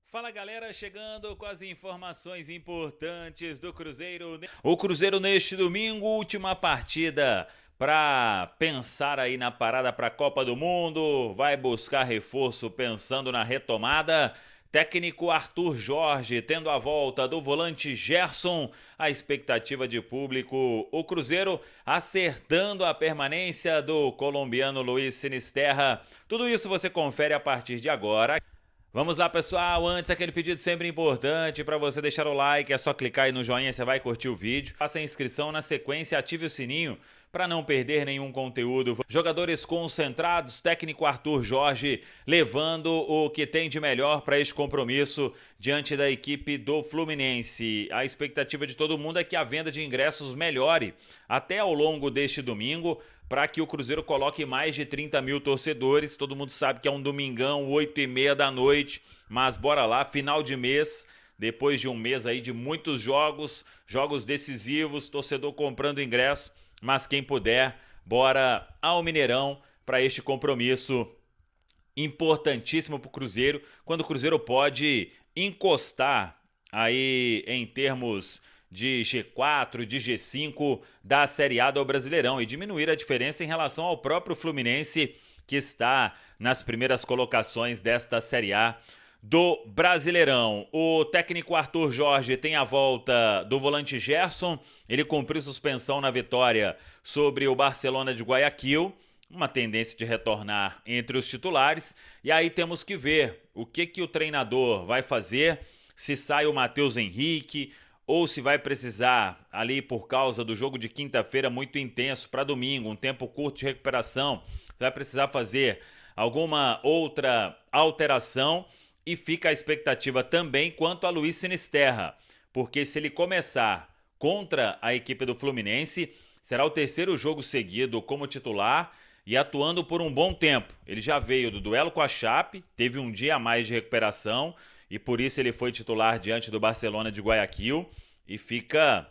Fala galera, chegando com as informações importantes do Cruzeiro. O Cruzeiro neste domingo, última partida para pensar aí na parada para a Copa do Mundo, vai buscar reforço pensando na retomada. Técnico Arthur Jorge tendo a volta do volante Gerson, a expectativa de público, o Cruzeiro acertando a permanência do colombiano Luiz Sinisterra. Tudo isso você confere a partir de agora. Vamos lá, pessoal, antes aquele pedido sempre importante para você deixar o like, é só clicar aí no joinha, você vai curtir o vídeo. Faça a inscrição, na sequência ative o sininho para não perder nenhum conteúdo. Jogadores concentrados, técnico Arthur Jorge levando o que tem de melhor para este compromisso diante da equipe do Fluminense. A expectativa de todo mundo é que a venda de ingressos melhore até ao longo deste domingo, para que o Cruzeiro coloque mais de 30 mil torcedores. Todo mundo sabe que é um domingão, 8h30 da noite, mas bora lá, final de mês, depois de um mês aí de muitos jogos decisivos, torcedor comprando ingresso, mas quem puder, bora ao Mineirão para este compromisso importantíssimo para o Cruzeiro, quando o Cruzeiro pode encostar aí em termos de G4, de G5 da Série A do Brasileirão e diminuir a diferença em relação ao próprio Fluminense, que está nas primeiras colocações desta Série A do Brasileirão. O técnico Arthur Jorge tem a volta do volante Gerson, ele cumpriu suspensão na vitória sobre o Barcelona de Guayaquil, uma tendência de retornar entre os titulares, e aí temos que ver o que o treinador vai fazer, se sai o Matheus Henrique, ou se vai precisar, ali por causa do jogo de quinta-feira muito intenso para domingo, um tempo curto de recuperação, você vai precisar fazer alguma outra alteração. E fica a expectativa também quanto a Luiz Sinisterra, porque se ele começar contra a equipe do Fluminense, será o terceiro jogo seguido como titular e atuando por um bom tempo. Ele já veio do duelo com a Chape, teve um dia a mais de recuperação e por isso ele foi titular diante do Barcelona de Guayaquil. E fica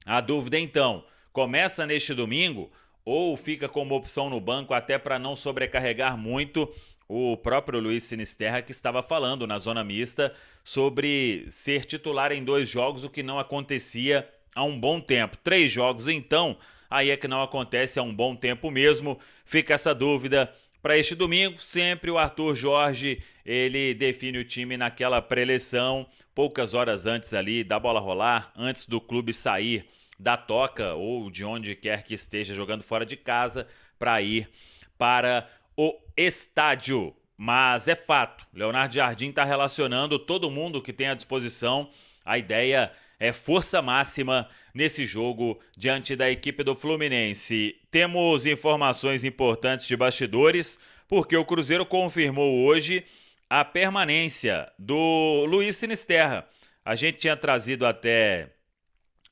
a dúvida então, começa neste domingo ou fica como opção no banco até para não sobrecarregar muito o próprio Luiz Sinisterra, que estava falando na zona mista sobre ser titular em 2 jogos, o que não acontecia há um bom tempo. 3 jogos então, aí é que não acontece há um bom tempo mesmo. Fica essa dúvida para este domingo. Sempre o Arthur Jorge, ele define o time naquela pré-eleição, poucas horas antes ali da bola rolar, antes do clube sair da toca ou de onde quer que esteja jogando fora de casa para ir para o estádio. Mas é fato, Leonardo Jardim está relacionando todo mundo que tem à disposição. A ideia é força máxima nesse jogo diante da equipe do Fluminense. Temos informações importantes de bastidores, porque o Cruzeiro confirmou hoje a permanência do Luiz Sinisterra. A gente tinha trazido até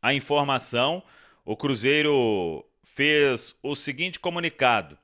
a informação, o Cruzeiro fez o seguinte comunicado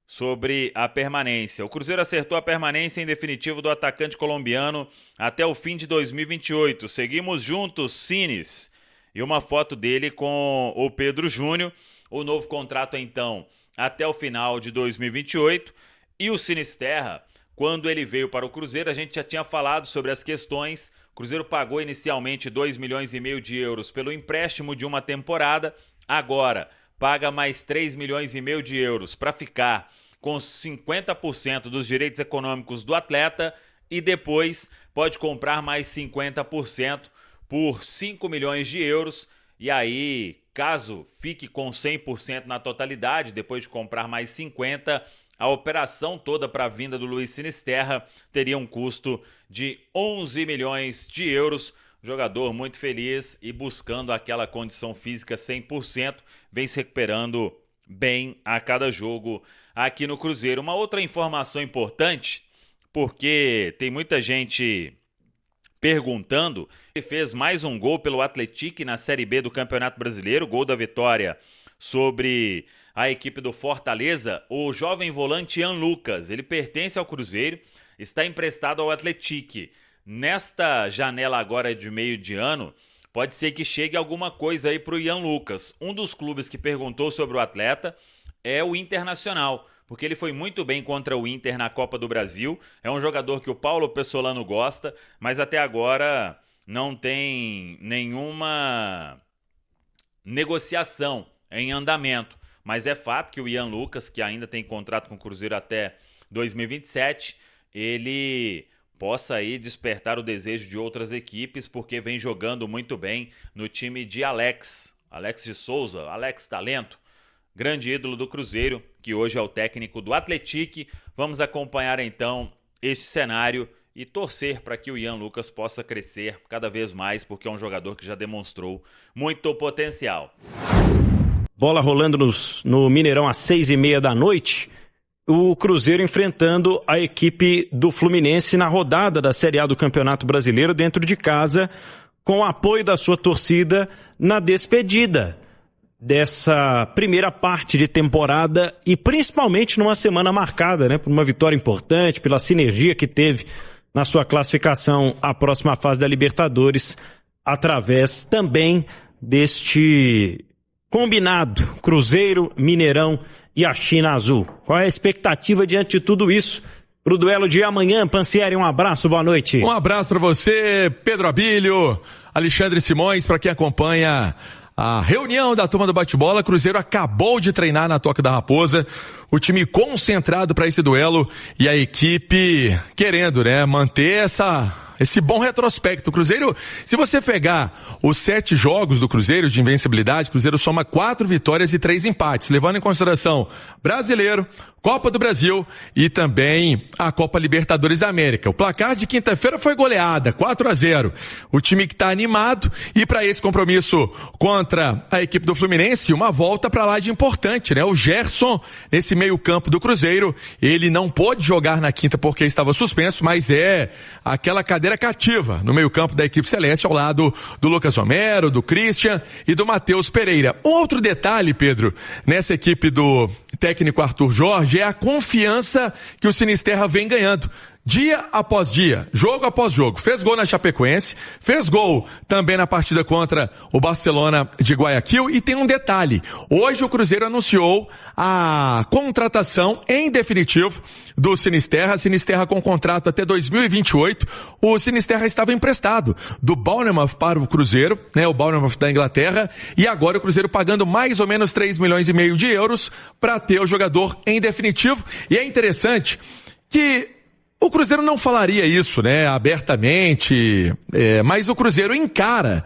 sobre a permanência. O Cruzeiro acertou a permanência em definitivo do atacante colombiano até o fim de 2028. Seguimos juntos, Sinis. E uma foto dele com o Pedro Júnior. O novo contrato, então, até o final de 2028. E o Sinisterra, quando ele veio para o Cruzeiro, a gente já tinha falado sobre as questões. O Cruzeiro pagou inicialmente 2,5 milhões de euros pelo empréstimo de uma temporada. Agora paga mais 3,5 milhões de euros para ficar com 50% dos direitos econômicos do atleta e depois pode comprar mais 50% por 5 milhões de euros. E aí, caso fique com 100% na totalidade, depois de comprar mais 50%, a operação toda para a vinda do Luiz Sinisterra teria um custo de 11 milhões de euros. Jogador muito feliz e buscando aquela condição física 100%, vem se recuperando bem a cada jogo aqui no Cruzeiro. Uma outra informação importante, porque tem muita gente perguntando, ele fez mais um gol pelo Atlético na Série B do Campeonato Brasileiro, gol da vitória sobre a equipe do Fortaleza, o jovem volante Ian Lucas. Ele pertence ao Cruzeiro, está emprestado ao Atlético. Nesta janela agora de meio de ano, pode ser que chegue alguma coisa aí para o Ian Lucas. Um dos clubes que perguntou sobre o atleta é o Internacional, porque ele foi muito bem contra o Inter na Copa do Brasil. É um jogador que o Paulo Pessolano gosta, mas até agora não tem nenhuma negociação em andamento. Mas é fato que o Ian Lucas, que ainda tem contrato com o Cruzeiro até 2027, ele possa aí despertar o desejo de outras equipes, porque vem jogando muito bem no time de Alex de Souza, Alex Talento, grande ídolo do Cruzeiro, que hoje é o técnico do Atlético. Vamos acompanhar então este cenário e torcer para que o Ian Lucas possa crescer cada vez mais, porque é um jogador que já demonstrou muito potencial. Bola rolando no Mineirão às 6h30 da noite. O Cruzeiro enfrentando a equipe do Fluminense na rodada da Série A do Campeonato Brasileiro dentro de casa, com o apoio da sua torcida na despedida dessa primeira parte de temporada e principalmente numa semana marcada, né, por uma vitória importante, pela sinergia que teve na sua classificação à próxima fase da Libertadores, através também deste combinado Cruzeiro, Mineirão e a China Azul. Qual é a expectativa diante de tudo isso para o duelo de amanhã? Pansieri, um abraço, boa noite. Um abraço para você, Pedro Abílio, Alexandre Simões, para quem acompanha a reunião da turma do bate-bola. Cruzeiro acabou de treinar na Toca da Raposa, o time concentrado para esse duelo e a equipe querendo, né, manter esse bom retrospecto. O Cruzeiro, se você pegar os 7 jogos do Cruzeiro de invencibilidade, o Cruzeiro soma 4 vitórias e 3 empates, levando em consideração Brasileiro, Copa do Brasil e também a Copa Libertadores da América. O placar de quinta-feira foi goleada, 4-0. O time que está animado e para esse compromisso contra a equipe do Fluminense, uma volta para lá de importante, né? O Gerson, nesse meio-campo do Cruzeiro, ele não pôde jogar na quinta porque estava suspenso, mas é aquela cadeira cativa no meio-campo da equipe celeste, ao lado do Lucas Romero, do Christian e do Matheus Pereira. Outro detalhe, Pedro, nessa equipe do técnico Arthur Jorge, é a confiança que o Sinisterra vem ganhando. Dia após dia, jogo após jogo. Fez gol na Chapecoense, fez gol também na partida contra o Barcelona de Guayaquil. E tem um detalhe, hoje o Cruzeiro anunciou a contratação em definitivo do Sinisterra. Sinisterra com contrato até 2028. O Sinisterra estava emprestado do Bournemouth para o Cruzeiro, né, o Bournemouth da Inglaterra, e agora o Cruzeiro pagando mais ou menos 3,5 milhões de euros para ter o jogador em definitivo. E é interessante que o Cruzeiro não falaria isso, né, abertamente, mas o Cruzeiro encara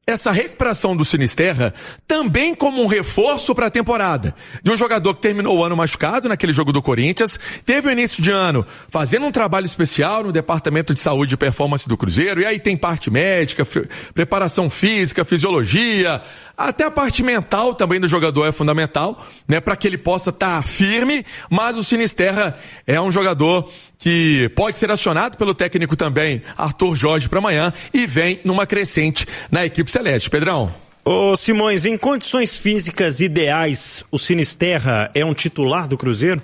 essa recuperação do Sinisterra também como um reforço para a temporada. De um jogador que terminou o ano machucado naquele jogo do Corinthians, teve o início de ano fazendo um trabalho especial no Departamento de Saúde e Performance do Cruzeiro, e aí tem parte médica, preparação física, fisiologia, até a parte mental também do jogador é fundamental, né, para que ele possa estar firme, mas o Sinisterra é um jogador que pode ser acionado pelo técnico também, Arthur Jorge, para amanhã, e vem numa crescente na equipe celeste. Pedrão. Ô Simões, em condições físicas ideais, o Sinisterra é um titular do Cruzeiro?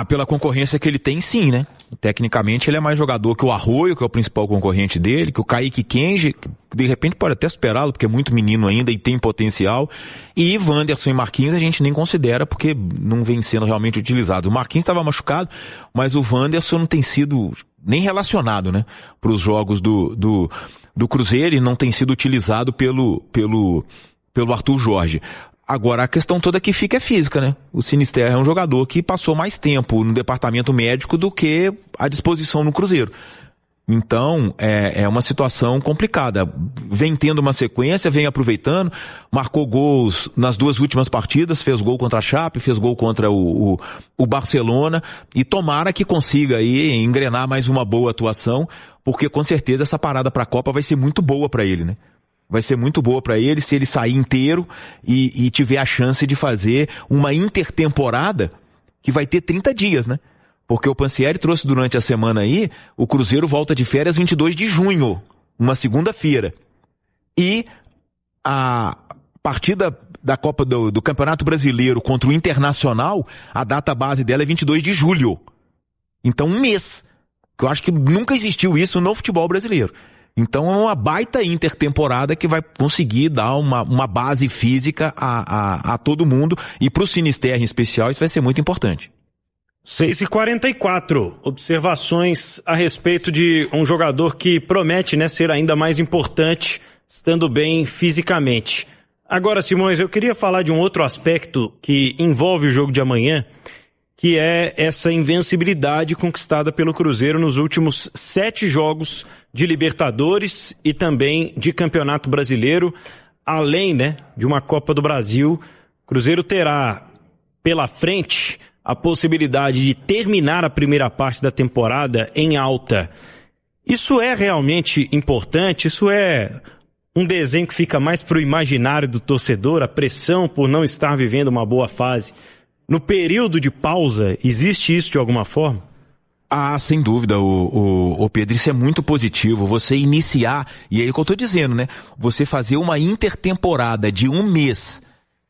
Pela concorrência que ele tem, sim, né? Tecnicamente ele é mais jogador que o Arroio, que é o principal concorrente dele, que o Kaique Kenji, que de repente pode até superá-lo, porque é muito menino ainda e tem potencial. E Wanderson e Marquinhos a gente nem considera, porque não vem sendo realmente utilizado. O Marquinhos estava machucado, mas o Wanderson não tem sido nem relacionado, né, para os jogos do Cruzeiro, e não tem sido utilizado pelo Arthur Jorge. Agora, a questão toda que fica é física, né? O Sinisterra é um jogador que passou mais tempo no departamento médico do que à disposição no Cruzeiro. Então, é uma situação complicada. Vem tendo uma sequência, vem aproveitando, marcou gols nas 2 últimas partidas, fez gol contra a Chape, fez gol contra o Barcelona, e tomara que consiga aí engrenar mais uma boa atuação, porque com certeza essa parada para a Copa vai ser muito boa para ele, né? Vai ser muito boa para ele se ele sair inteiro e tiver a chance de fazer uma intertemporada que vai ter 30 dias, né? Porque o Pansieri trouxe durante a semana aí, o Cruzeiro volta de férias 22 de junho, uma segunda-feira. E a partida da Copa do Campeonato Brasileiro contra o Internacional, a data base dela é 22 de julho. Então, um mês. Eu acho que nunca existiu isso no futebol brasileiro. Então é uma baita intertemporada que vai conseguir dar uma base física a todo mundo, e pro Sinisterra em especial isso vai ser muito importante. 6h44, observações a respeito de um jogador que promete, né, ser ainda mais importante, estando bem fisicamente. Agora, Simões, eu queria falar de um outro aspecto que envolve o jogo de amanhã, que é essa invencibilidade conquistada pelo Cruzeiro nos últimos 7 jogos de Libertadores e também de Campeonato Brasileiro, além, né, de uma Copa do Brasil. O Cruzeiro terá pela frente a possibilidade de terminar a primeira parte da temporada em alta. Isso é realmente importante? Isso é um desenho que fica mais para o imaginário do torcedor, a pressão por não estar vivendo uma boa fase? No período de pausa, existe isso de alguma forma? Ah, sem dúvida, o Pedro, isso é muito positivo, você iniciar, e aí é o que eu tô dizendo, né? Você fazer uma intertemporada de 1 mês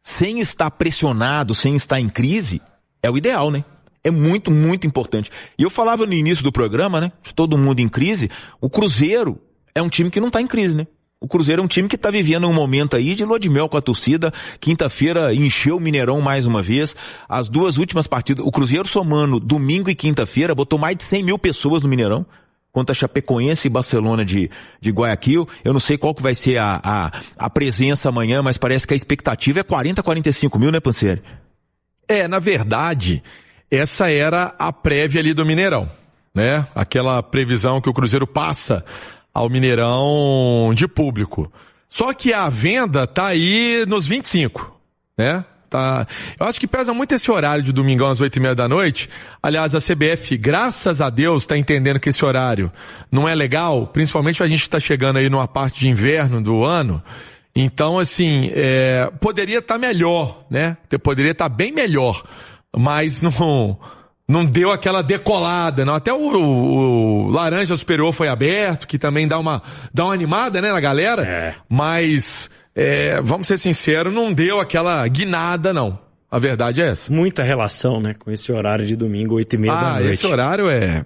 sem estar pressionado, sem estar em crise, é o ideal, né? É muito, muito importante. E eu falava no início do programa, né? Todo mundo em crise, o Cruzeiro é um time que não tá em crise, né? O Cruzeiro é um time que tá vivendo um momento aí de lua de mel com a torcida. Quinta-feira encheu o Mineirão mais uma vez. As 2 últimas partidas, o Cruzeiro somando domingo e quinta-feira, botou mais de 100 mil pessoas no Mineirão, contra Chapecoense e Barcelona de Guayaquil. Eu não sei qual que vai ser a presença amanhã, mas parece que a expectativa é 40, 45 mil, né, Pansieri? Na verdade, essa era a prévia ali do Mineirão, né? Aquela previsão que o Cruzeiro passa ao Mineirão de público. Só que a venda tá aí nos 25, né? Tá. Eu acho que pesa muito esse horário de domingão às 8h30 da noite. Aliás, a CBF, graças a Deus, tá entendendo que esse horário não é legal, principalmente a gente tá chegando aí numa parte de inverno do ano. Então, assim, poderia estar melhor, né? Poderia estar bem melhor, mas não deu aquela decolada, não. Até o Laranja Superior foi aberto, que também dá uma animada, né, na galera. Mas, vamos ser sinceros, não deu aquela guinada, não. A verdade é essa. Muita relação, né, com esse horário de domingo, 8h30 da noite. Esse horário é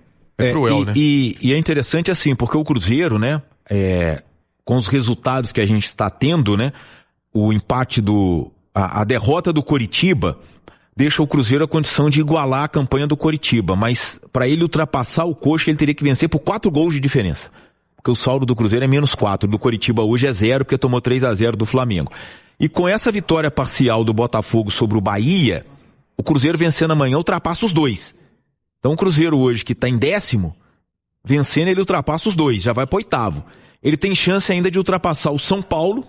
cruel, né? E é interessante assim, porque o Cruzeiro, né, com os resultados que a gente está tendo, né, o empate a derrota do Coritiba deixa o Cruzeiro a condição de igualar a campanha do Coritiba, mas para ele ultrapassar o Coxa, ele teria que vencer por 4 gols de diferença, porque o saldo do Cruzeiro é -4, do Coritiba hoje é 0, porque tomou 3-0 do Flamengo. E com essa vitória parcial do Botafogo sobre o Bahia, o Cruzeiro vencendo amanhã ultrapassa os 2. Então o Cruzeiro hoje, que está em 10º, vencendo ele ultrapassa os 2, já vai para o 8º. Ele tem chance ainda de ultrapassar o São Paulo,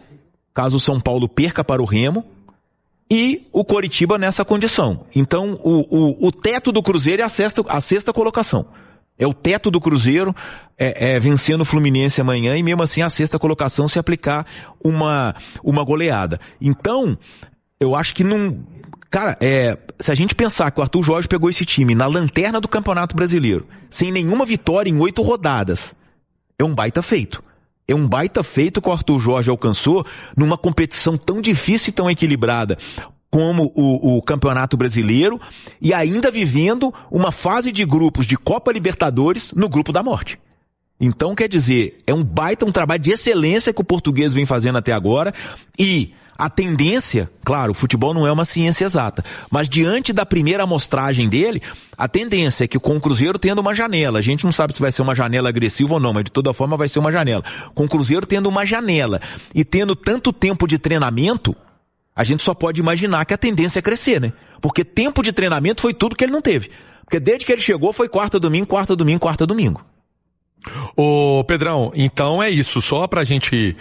caso o São Paulo perca para o Remo, e o Coritiba nessa condição. Então, o teto do Cruzeiro é a sexta colocação. É o teto do Cruzeiro, vencendo o Fluminense amanhã, e mesmo assim a sexta colocação se aplicar uma goleada. Então, eu acho que não... Cara, se a gente pensar que o Arthur Jorge pegou esse time na lanterna do Campeonato Brasileiro, sem nenhuma vitória em 8 rodadas, é um baita feito. É um baita feito que o Arthur Jorge alcançou numa competição tão difícil e tão equilibrada como o Campeonato Brasileiro, e ainda vivendo uma fase de grupos de Copa Libertadores no grupo da morte. Então, quer dizer, é um trabalho de excelência que o Português vem fazendo até agora, e a tendência, claro, o futebol não é uma ciência exata, mas diante da primeira amostragem dele, a tendência é que com o Cruzeiro tendo uma janela, a gente não sabe se vai ser uma janela agressiva ou não, mas de toda forma vai ser uma janela. Com o Cruzeiro tendo uma janela e tendo tanto tempo de treinamento, a gente só pode imaginar que a tendência é crescer, né? Porque tempo de treinamento foi tudo que ele não teve. Porque desde que ele chegou foi quarta, domingo, quarta, domingo, quarta, domingo. Ô Pedrão, então é isso, só pra gente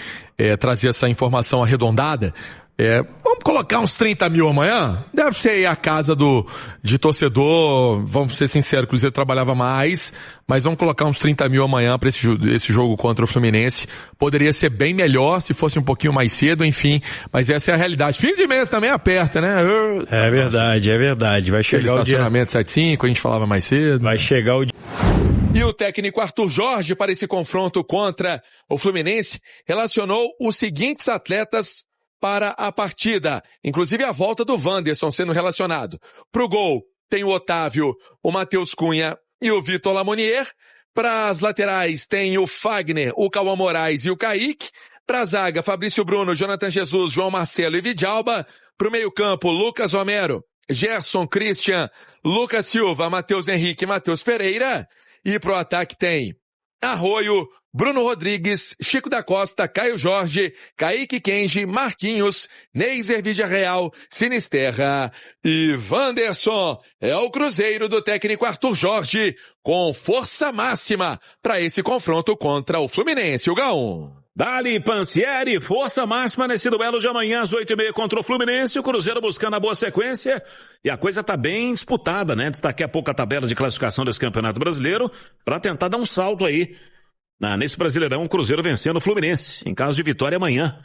trazer essa informação arredondada, vamos colocar uns 30 mil amanhã? Deve ser aí a casa de torcedor, vamos ser sinceros, o Cruzeiro trabalhava mais, mas vamos colocar uns 30 mil amanhã pra esse jogo contra o Fluminense. Poderia ser bem melhor se fosse um pouquinho mais cedo, enfim, mas essa é a realidade. Fim de mês também aperta, né? É verdade, vai chegar o dia... Estacionamento 7.5, a gente falava mais cedo. Vai chegar o dia... E o técnico Arthur Jorge, para esse confronto contra o Fluminense, relacionou os seguintes atletas para a partida, inclusive a volta do Wanderson sendo relacionado. Pro gol, tem o Otávio, o Matheus Cunha e o Vitor Lamonier. Para as laterais tem o Fagner, o Cauã Moraes e o Kaique. Para a zaga, Fabrício Bruno, Jonathan Jesus, João Marcelo e Vidalba. Para o meio-campo, Lucas Romero, Gerson, Christian, Lucas Silva, Matheus Henrique e Matheus Pereira. E para o ataque tem Arroio, Bruno Rodrigues, Chico da Costa, Caio Jorge, Kaique Kenji, Marquinhos, Neiser Villarreal, Sinisterra e Wanderson. É o Cruzeiro do técnico Arthur Jorge com força máxima para esse confronto contra o Fluminense, o Gaon. Dali Pansieri, força máxima nesse duelo de amanhã às 8h30 contra o Fluminense, o Cruzeiro buscando a boa sequência e a coisa tá bem disputada, né? Destaquei há pouco a tabela de classificação desse Campeonato Brasileiro para tentar dar um salto aí. Nesse Brasileirão, o Cruzeiro vencendo o Fluminense, em caso de vitória amanhã,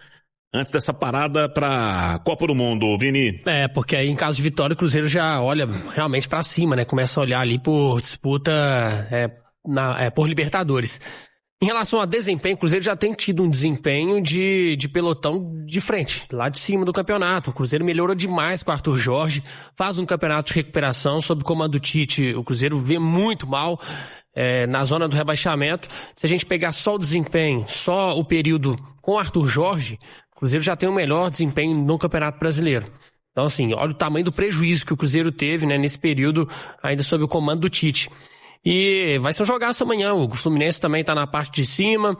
antes dessa parada pra Copa do Mundo, Vini. Porque aí em caso de vitória o Cruzeiro já olha realmente pra cima, né? Começa a olhar ali por disputa por Libertadores. Em relação a desempenho, o Cruzeiro já tem tido um desempenho de pelotão de frente, lá de cima do campeonato. O Cruzeiro melhorou demais com o Arthur Jorge, faz um campeonato de recuperação sob o comando do Tite. O Cruzeiro vê muito mal na zona do rebaixamento. Se a gente pegar só o desempenho, só o período com o Arthur Jorge, o Cruzeiro já tem o melhor desempenho no Campeonato Brasileiro. Então, assim, olha o tamanho do prejuízo que o Cruzeiro teve, né, nesse período ainda sob o comando do Tite. E vai ser um jogaço amanhã. O Fluminense também está na parte de cima,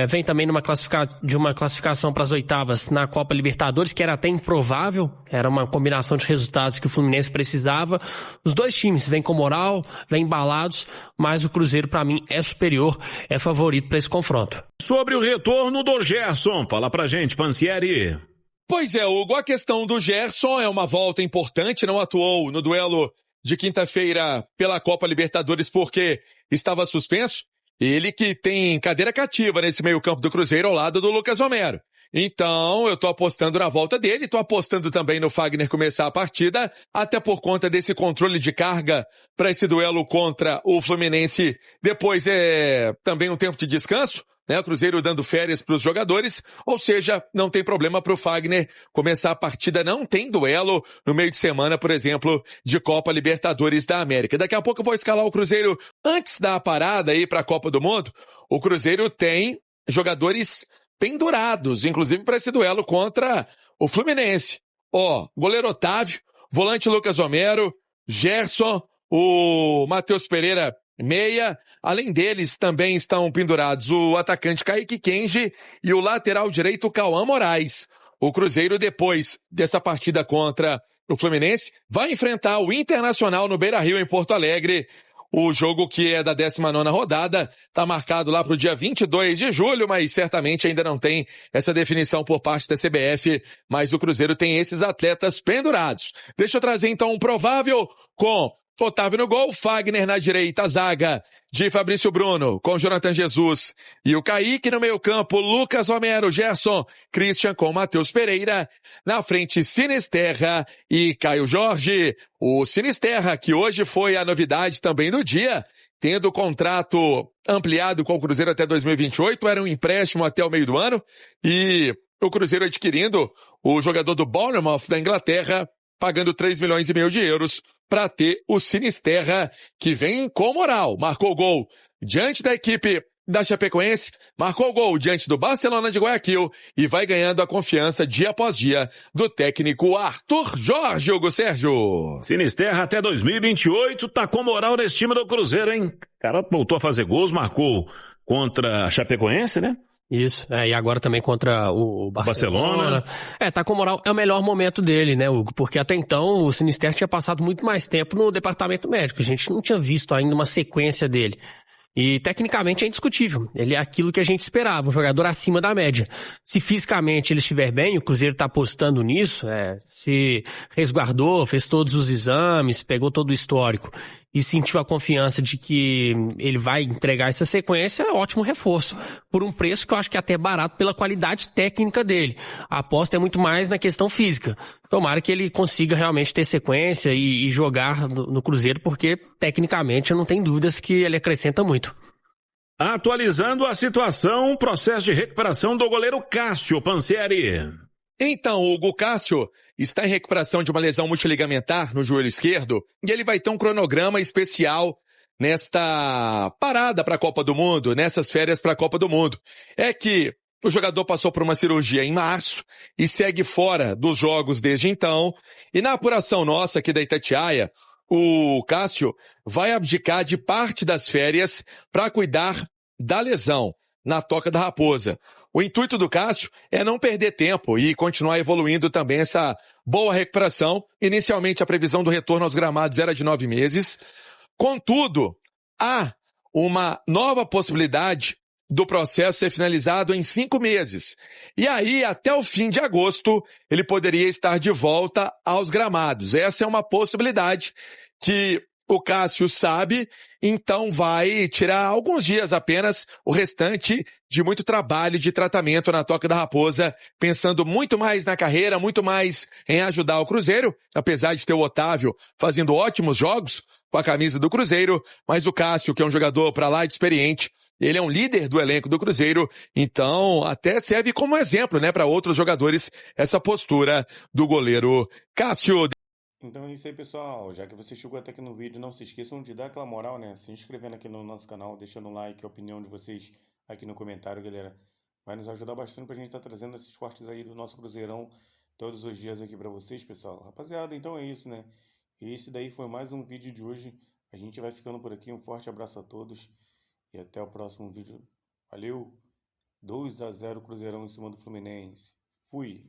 vem também de uma classificação para as oitavas na Copa Libertadores, que era até improvável, era uma combinação de resultados que o Fluminense precisava. Os dois times vêm com moral, vêm embalados, mas o Cruzeiro, para mim, é superior, é favorito para esse confronto. Sobre o retorno do Gerson, fala pra gente, Pansieri. Pois é, Hugo, a questão do Gerson é uma volta importante, não atuou no duelo de quinta-feira pela Copa Libertadores porque estava suspenso. Ele que tem cadeira cativa nesse meio-campo do Cruzeiro ao lado do Lucas Romero. Então, eu tô apostando na volta dele, tô apostando também no Fagner começar a partida, até por conta desse controle de carga para esse duelo contra o Fluminense. Depois também um tempo de descanso, né? O Cruzeiro dando férias para os jogadores, ou seja, não tem problema para o Fagner começar a partida, não tem duelo no meio de semana, por exemplo, de Copa Libertadores da América. Daqui a pouco eu vou escalar o Cruzeiro antes da parada aí para a Copa do Mundo. O Cruzeiro tem jogadores pendurados, inclusive para esse duelo contra o Fluminense. Goleiro Otávio, volante Lucas Romero, Gerson, o Matheus Pereira meia. Além deles, também estão pendurados o atacante Kaique Kenji e o lateral direito Cauã Moraes. O Cruzeiro, depois dessa partida contra o Fluminense, vai enfrentar o Internacional no Beira-Rio, em Porto Alegre. O jogo que é da 19ª rodada está marcado lá para o dia 22 de julho, mas certamente ainda não tem essa definição por parte da CBF, mas o Cruzeiro tem esses atletas pendurados. Deixa eu trazer então um provável com Otávio no gol, Fagner na direita, a zaga de Fabrício Bruno, com Jonathan Jesus e o Kaique no meio campo, Lucas Romero, Gerson, Christian com Matheus Pereira, na frente Sinisterra e Caio Jorge. O Sinisterra, que hoje foi a novidade também do dia, tendo o contrato ampliado com o Cruzeiro até 2028, era um empréstimo até o meio do ano, e o Cruzeiro adquirindo o jogador do Bournemouth da Inglaterra, pagando 3,5 milhões de euros para ter o Sinisterra, que vem com moral. Marcou gol diante da equipe da Chapecoense, marcou gol diante do Barcelona de Guayaquil e vai ganhando a confiança dia após dia do técnico Arthur Jorge, Hugo Sérgio. Sinisterra até 2028, tá com moral nesse time do Cruzeiro, hein? O cara voltou a fazer gols, marcou contra a Chapecoense, né? Isso, e agora também contra o Barcelona. Tá com moral, é o melhor momento dele, né, Hugo? Porque até então o Sinisterra tinha passado muito mais tempo no departamento médico, a gente não tinha visto ainda uma sequência dele. E tecnicamente é indiscutível, ele é aquilo que a gente esperava, um jogador acima da média. Se fisicamente ele estiver bem, o Cruzeiro está apostando nisso, se resguardou, fez todos os exames, pegou todo o histórico e sentiu a confiança de que ele vai entregar essa sequência, é um ótimo reforço, por um preço que eu acho que é até barato pela qualidade técnica dele. A aposta é muito mais na questão física. Tomara que ele consiga realmente ter sequência e jogar no Cruzeiro, porque tecnicamente eu não tenho dúvidas que ele acrescenta muito. Atualizando a situação, processo de recuperação do goleiro Cássio, Pansieri. Então, o Hugo Cássio está em recuperação de uma lesão multiligamentar no joelho esquerdo e ele vai ter um cronograma especial nesta parada para a Copa do Mundo, nessas férias para a Copa do Mundo, é que o jogador passou por uma cirurgia em março e segue fora dos jogos desde então. E na apuração nossa aqui da Itatiaia, o Cássio vai abdicar de parte das férias para cuidar da lesão na Toca da Raposa. O intuito do Cássio é não perder tempo e continuar evoluindo também essa boa recuperação. Inicialmente, a previsão do retorno aos gramados era de 9 meses. Contudo, há uma nova possibilidade do processo ser finalizado em 5 meses. E aí, até o fim de agosto, ele poderia estar de volta aos gramados. Essa é uma possibilidade que o Cássio sabe, então vai tirar alguns dias apenas, o restante de muito trabalho de tratamento na Toca da Raposa, pensando muito mais na carreira, muito mais em ajudar o Cruzeiro, apesar de ter o Otávio fazendo ótimos jogos com a camisa do Cruzeiro, mas o Cássio, que é um jogador para lá de experiente, ele é um líder do elenco do Cruzeiro, então até serve como exemplo, né, para outros jogadores, essa postura do goleiro Cássio. Então é isso aí, pessoal. Já que você chegou até aqui no vídeo, não se esqueçam de dar aquela moral, né? Se inscrevendo aqui no nosso canal, deixando um like, a opinião de vocês aqui no comentário, galera. Vai nos ajudar bastante pra gente estar trazendo esses cortes aí do nosso Cruzeirão todos os dias aqui pra vocês, pessoal. Rapaziada, então é isso, né? Esse daí foi mais um vídeo de hoje. A gente vai ficando por aqui. Um forte abraço a todos e até o próximo vídeo. Valeu! 2-0 Cruzeirão em cima do Fluminense. Fui!